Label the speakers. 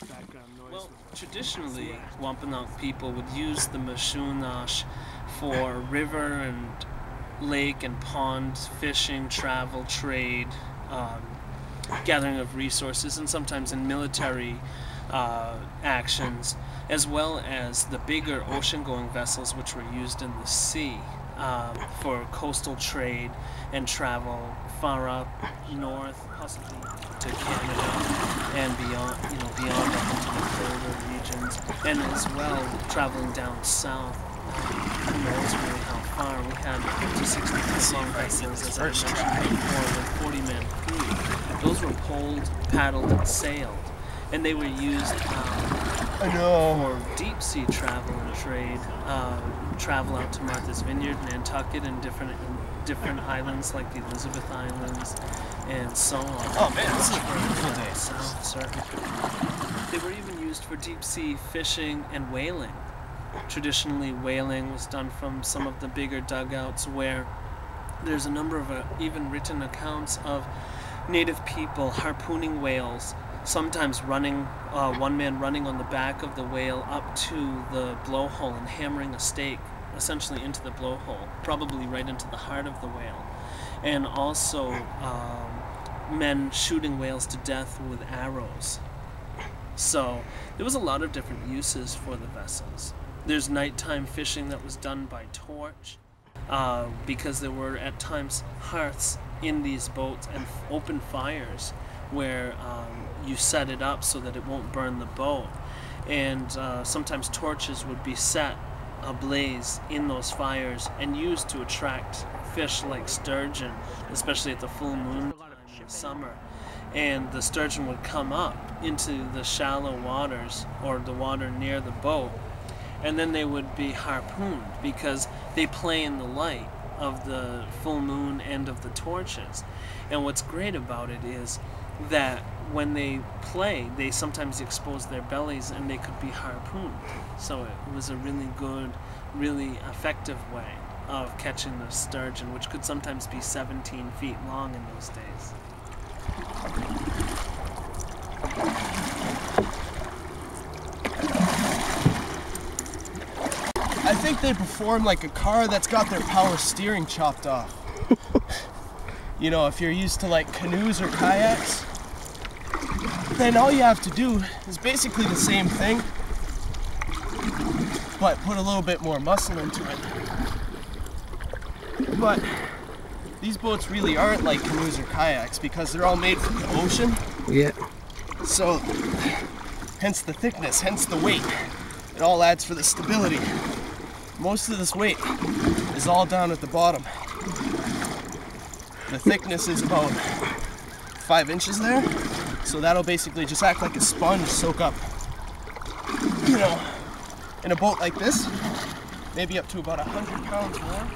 Speaker 1: background noise.
Speaker 2: Well, traditionally, Wampanoag people would use the mishoonash for river and lake and pond fishing, travel, trade, gathering of resources, and sometimes in military actions, as well as the bigger ocean-going vessels which were used in the sea for coastal trade and travel far up north, possibly to Canada and beyond, beyond up into the colder regions, and as well traveling down south. Who knows really how far? We had up to 60 long vessels, as I mentioned before, with 40-man crew. Those were poled, paddled, and sailed, and they were used for deep sea travel and trade. Travel out to Martha's Vineyard, Nantucket, and different islands like the Elizabeth Islands, and so on.
Speaker 3: Oh man, this is a beautiful day.
Speaker 2: South Circuit. They were even used for deep sea fishing and whaling. Traditionally, whaling was done from some of the bigger dugouts, where there's a number of even written accounts of native people harpooning whales, sometimes running, one man running on the back of the whale up to the blowhole and hammering a stake essentially into the blowhole, probably right into the heart of the whale. And also men shooting whales to death with arrows. So there was a lot of different uses for the vessels. There's nighttime fishing that was done by torch, because there were at times hearths in these boats and open fires where you set it up so that it won't burn the boat, and sometimes torches would be set ablaze in those fires and used to attract fish like sturgeon, especially at the full moon time in summer. And the sturgeon would come up into the shallow waters or the water near the boat, and then they would be harpooned because they play in the light of the full moon and of the torches. And what's great about it is that when they play, they sometimes expose their bellies and they could be harpooned. So it was a really good, really effective way of catching the sturgeon, which could sometimes be 17 feet long in those days.
Speaker 3: I think they perform like a car that's got their power steering chopped off. You know, if you're used to like canoes or kayaks, then all you have to do is basically the same thing, but put a little bit more muscle into it. But these boats really aren't like canoes or kayaks because they're all made from the ocean.
Speaker 1: Yeah.
Speaker 3: So, hence the thickness, hence the weight. It all adds for the stability. Most of this weight is all down at the bottom. The thickness is about 5 inches there, so that'll basically just act like a sponge, soak up, you know, in a boat like this, maybe up to about 100 pounds more.